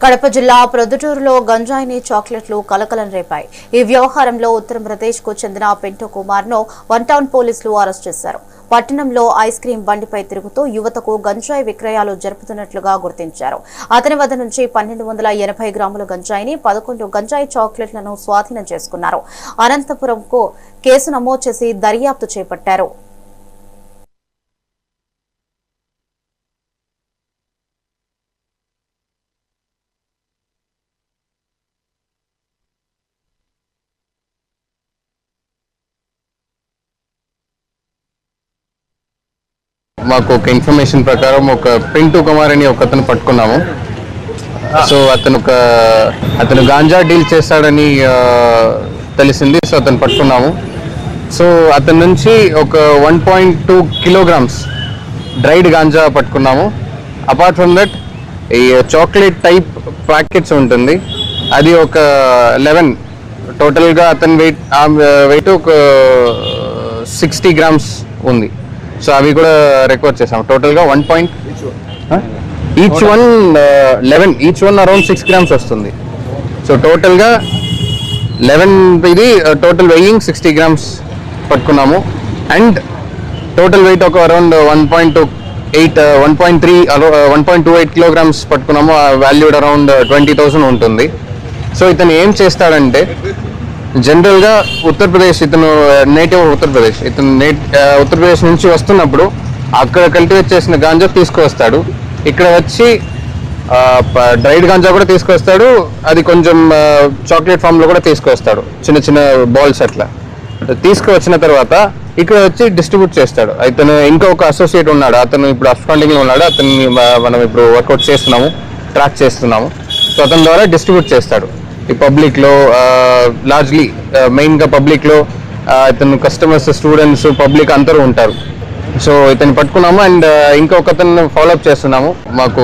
కడప జిల్లా ప్రొద్దుటూరులో గంజాయిని చాక్లెట్లు కలకలం రేపాయి. ఈ వ్యవహారంలో ఉత్తరప్రదేశ్ కు చెందిన పెంటో కుమార్ ను వన్ టౌన్ పోలీసులు అరెస్ట్ చేశారు. పట్టణంలో ఐస్ క్రీం బండిపై తిరుగుతూ యువతకు గంజాయి విక్రయాలు జరుపుతున్నట్లుగా గుర్తించారు. అతని వద్ద నుంచి 1280 గ్రాముల గంజాయిని 11 గంజాయి చాక్లెట్లను స్వాధీనం చేసుకున్నారు. అనంతపురంకు కేసు నమోదు చేసి దర్యాప్తు చేపట్టారు. మాకు ఒక ఇన్ఫర్మేషన్ ప్రకారం ఒక పింటూ కుమార్ అని ఒకతను పట్టుకున్నాము. సో అతను గాంజా డీల్ చేస్తాడని తెలిసింది. సో అతను పట్టుకున్నాము. సో అతని నుంచి ఒక 1.2 కిలోగ్రామ్స్ డ్రైడ్ గాంజా పట్టుకున్నాము. అపార్ట్ ఫ్రమ్ దట్ ఈ చాక్లెట్ టైప్ ప్యాకెట్స్ ఉంటుంది, అది ఒక 11. టోటల్గా అతని వెయిట్ ఒక 60 గ్రామ్స్ ఉంది. సో అవి కూడా రికవర్ చేసాం. టోటల్గా 1. Each one 11, each one around 6 grams వస్తుంది. సో టోటల్గా 11 ఇది టోటల్ వెయింగ్ 60 గ్రామ్స్ పట్టుకున్నాము. అండ్ టోటల్ వెయిట్ ఒక అరౌండ్ 1.28 కిలోగ్రామ్స్ పట్టుకున్నాము. వాల్యూడ్ అరౌండ్ 20,000 ఉంటుంది. సో ఇతను ఏం చేస్తాడంటే, జనరల్గా ఉత్తరప్రదేశ్, ఇతను నేటివ్ ఉత్తరప్రదేశ్, ఉత్తరప్రదేశ్ నుంచి వస్తున్నప్పుడు అక్కడ కల్టివేట్ చేసిన గాంజా తీసుకువస్తాడు. ఇక్కడ వచ్చి డ్రైడ్ గాంజా కూడా తీసుకొస్తాడు. అది కొంచెం చాక్లెట్ ఫామ్లో కూడా తీసుకొస్తాడు, చిన్న చిన్న బాల్స్ అట్లా తీసుకువచ్చిన తర్వాత ఇక్కడ వచ్చి డిస్ట్రిబ్యూట్ చేస్తాడు. ఇతను ఇంకా ఒక అసోసియేట్ ఉన్నాడు, అతను ఇప్పుడు అబ్స్కాండింగ్లో ఉన్నాడు. అతన్ని మనం ఇప్పుడు వర్కౌట్ చేస్తున్నాము, ట్రాక్ చేస్తున్నాము. సో అతని ద్వారా డిస్ట్రిబ్యూట్ చేస్తాడు ఈ పబ్లిక్లో. లార్జ్లీ మెయిన్గా పబ్లిక్లో ఇతను కస్టమర్స్, స్టూడెంట్స్, పబ్లిక్ అందరూ ఉంటారు. సో ఇతను పట్టుకున్నాము. అండ్ ఇంకొకతను ఫాలోఅప్ చేస్తున్నాము. మాకు